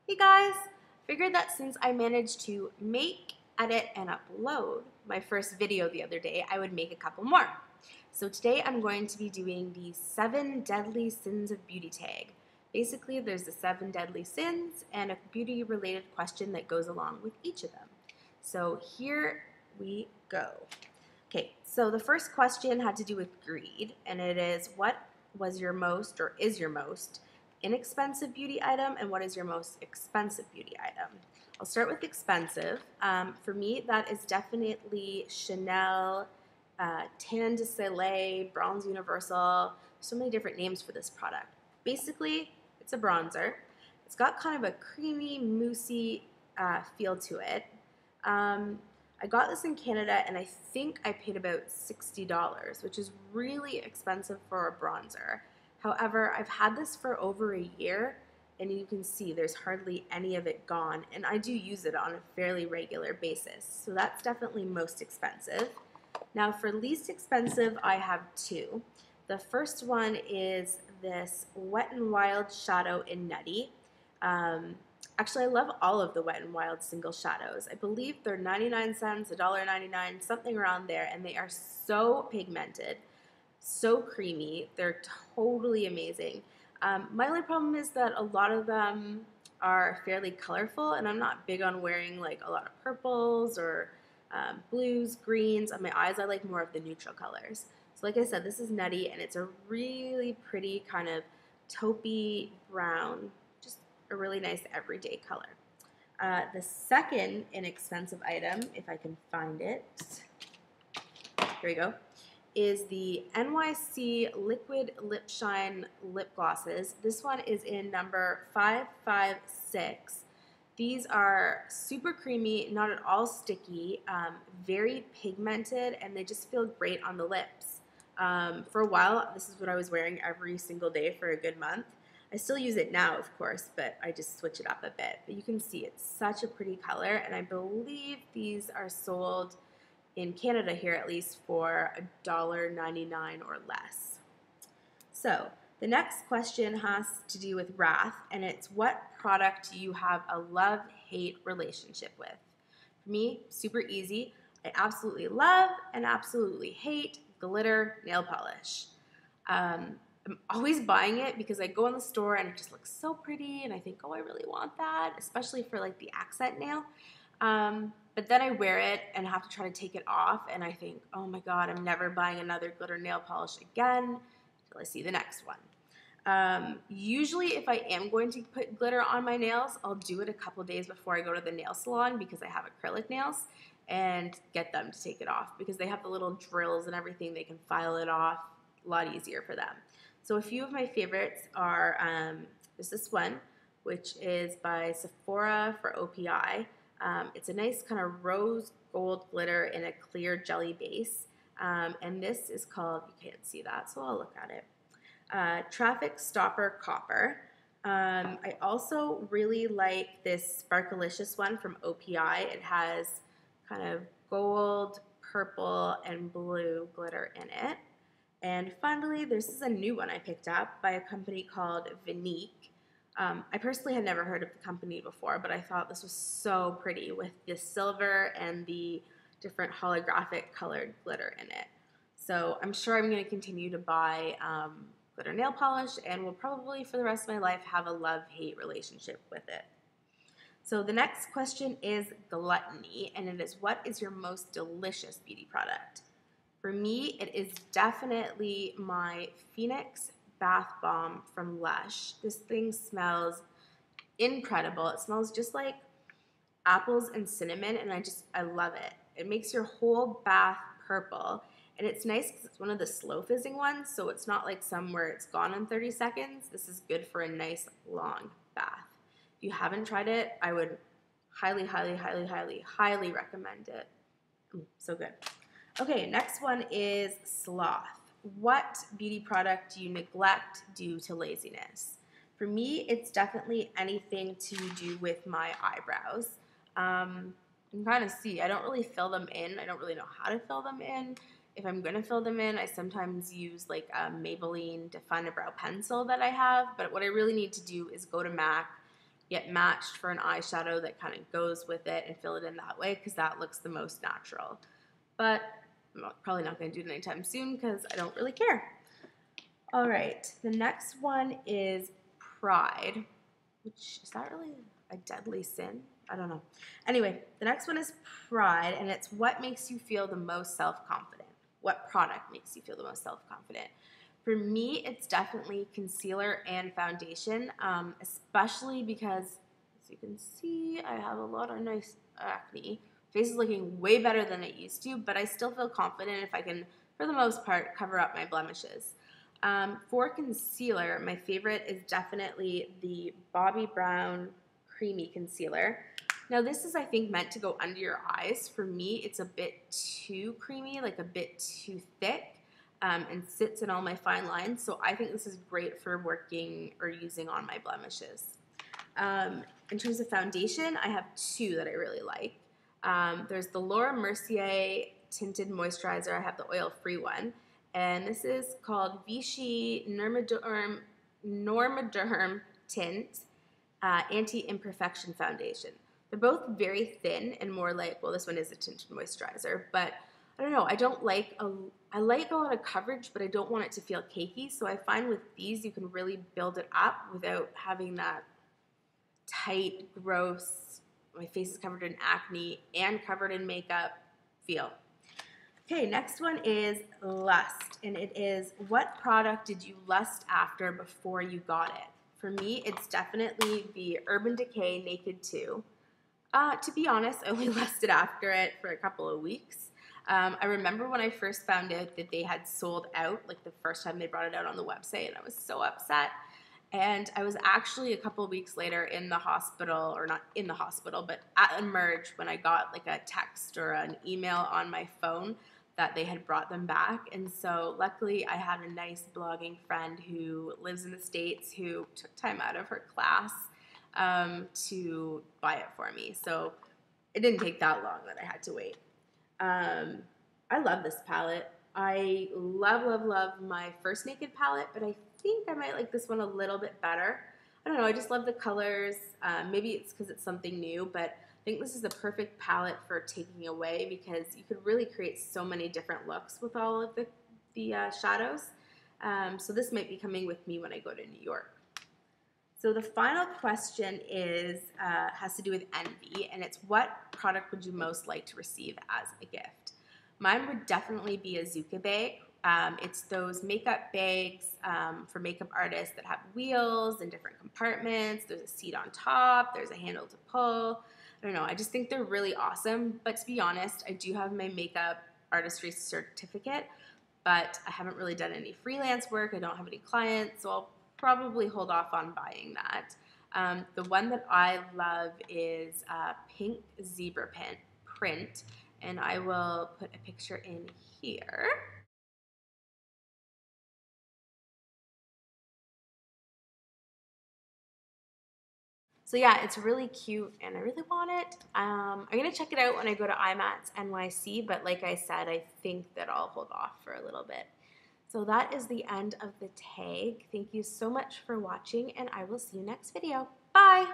Hey guys! Figured that since I managed to make, edit, and upload my first video the other day, I would make a couple more. So today I'm going to be doing the 7 deadly sins of beauty tag. Basically, there's the 7 deadly sins and a beauty-related question that goes along with each of them. So here we go. Okay, so the first question had to do with greed, and it is, what was your most or is your most inexpensive beauty item, and what is your most expensive beauty item? I'll start with expensive. For me, that is definitely Chanel, Tan de Soleil, Bronze Universal. So many different names for this product. Basically, it's a bronzer. It's got kind of a creamy, moussey feel to it. I got this in Canada, and I think I paid about $60, which is really expensive for a bronzer. However, I've had this for over a year, and you can see there's hardly any of it gone, and I do use it on a fairly regular basis, so that's definitely most expensive. Now for least expensive, I have 2. The first one is this Wet n Wild Shadow in Nutty. Actually, I love all of the Wet n Wild single shadows. I believe they're 99 cents, $1.99, something around there, and they are so pigmented, so creamy. They're totally amazing. My only problem is that a lot of them are fairly colorful, and I'm not big on wearing like a lot of purples or blues, greens. On my eyes, I like more of the neutral colors. So like I said, this is Nutty, and it's a really pretty kind of taupey brown, just a really nice everyday color. The second inexpensive item, if I can find it, here we go, is the NYC Liquid Lip Shine Lip Glosses. This one is in number 556. These are super creamy, not at all sticky, very pigmented, and they just feel great on the lips. For a while, this is what I was wearing every single day for a good month. I still use it now, of course, but I just switch it up a bit. But you can see it's such a pretty color, and I believe these are sold in Canada here at least for $1.99 or less. So the next question has to do with wrath, and it's what product do you have a love-hate relationship with? For me, super easy. I absolutely love and absolutely hate glitter nail polish. I'm always buying it because I go in the store and it just looks so pretty, and I think, oh, I really want that, especially for like the accent nail. But then I wear it and have to try to take it off, and I think, oh my god, I'm never buying another glitter nail polish again until I see the next one. Usually if I am going to put glitter on my nails, I'll do it a couple days before I go to the nail salon because I have acrylic nails, and get them to take it off because they have the little drills and everything. They can file it off a lot easier for them. So a few of my favorites are, there's this one, which is by Sephora for OPI. It's a nice kind of rose gold glitter in a clear jelly base, and this is called, you can't see that, so I'll look at it, Traffic Stopper Copper. I also really like this Sparkalicious one from OPI. It has kind of gold, purple, and blue glitter in it. And finally, this is a new one I picked up by a company called Vinique. I personally had never heard of the company before, but I thought this was so pretty with the silver and the different holographic colored glitter in it. So I'm sure I'm going to continue to buy glitter nail polish, and will probably for the rest of my life have a love-hate relationship with it. So the next question is gluttony, and it is, what is your most delicious beauty product? For me, it is definitely my Phoenix Bath Bomb from Lush. This thing smells incredible. It smells just like apples and cinnamon, and I love it. It makes your whole bath purple, and it's nice because it's one of the slow fizzing ones, so it's not like some where it's gone in 30 seconds. This is good for a nice long bath. If you haven't tried it, I would highly, highly, highly, highly, highly recommend it. So good. Okay, next one is sloth. What beauty product do you neglect due to laziness? For me, it's definitely anything to do with my eyebrows. You can kind of see, I don't really fill them in. I don't really know how to fill them in. If I'm going to fill them in, I sometimes use like a Maybelline Define a Brow pencil that I have, but what I really need to do is go to MAC, yet matched for an eyeshadow that kind of goes with it and fill it in that way because that looks the most natural. But I'm probably not going to do it anytime soon because I don't really care. All right, the next one is pride, which is that really a deadly sin? I don't know. Anyway, the next one is pride, and it's what makes you feel the most self-confident. What product makes you feel the most self-confident? For me, it's definitely concealer and foundation, especially because, as you can see, I have a lot of nice acne. Face is looking way better than it used to, but I still feel confident if I can, for the most part, cover up my blemishes. For concealer, my favorite is definitely the Bobbi Brown Creamy Concealer. Now this is, I think, meant to go under your eyes. For me, it's a bit too creamy, like a bit too thick, and sits in all my fine lines. So I think this is great for working or using on my blemishes. In terms of foundation, I have two that I really like. There's the Laura Mercier Tinted Moisturizer. I have the oil-free one. And this is called Vichy Normaderm Tint Anti-Imperfection Foundation. They're both very thin and more like, well, this one is a tinted moisturizer, but I don't know, I like a lot of coverage, but I don't want it to feel cakey, so I find with these you can really build it up without having that tight, gross, my face is covered in acne and covered in makeup feel. Okay, next one is lust, and it is what product did you lust after before you got it? For me, it's definitely the Urban Decay Naked 2. To be honest, I only lusted after it for a couple of weeks. I remember when I first found out that they had sold out, like the first time they brought it out on the website, and I was so upset. And I was actually a couple of weeks later in the hospital, or not in the hospital, but at Emerge when I got like a text or an email on my phone that they had brought them back. And so luckily I had a nice blogging friend who lives in the States who took time out of her class to buy it for me. So it didn't take that long that I had to wait. I love this palette. I love my first Naked palette, but I think I might like this one a little bit better. I don't know, I just love the colors. Maybe it's because it's something new, but I think this is the perfect palette for taking away because you could really create so many different looks with all of the shadows. So this might be coming with me when I go to New York. So the final question is has to do with envy, and it's what product would you most like to receive as a gift? Mine would definitely be a Zucca bag. It's those makeup bags for makeup artists that have wheels and different compartments. There's a seat on top. There's a handle to pull. I don't know. I just think they're really awesome. But to be honest, I do have my makeup artistry certificate, but I haven't really done any freelance work. I don't have any clients, so I'll probably hold off on buying that. The one that I love is pink zebra print, and I will put a picture in here. So yeah, it's really cute and I really want it. I'm gonna check it out when I go to IMATS NYC, but like I said, I think that I'll hold off for a little bit. So that is the end of the tag. Thank you so much for watching, and I will see you next video. Bye!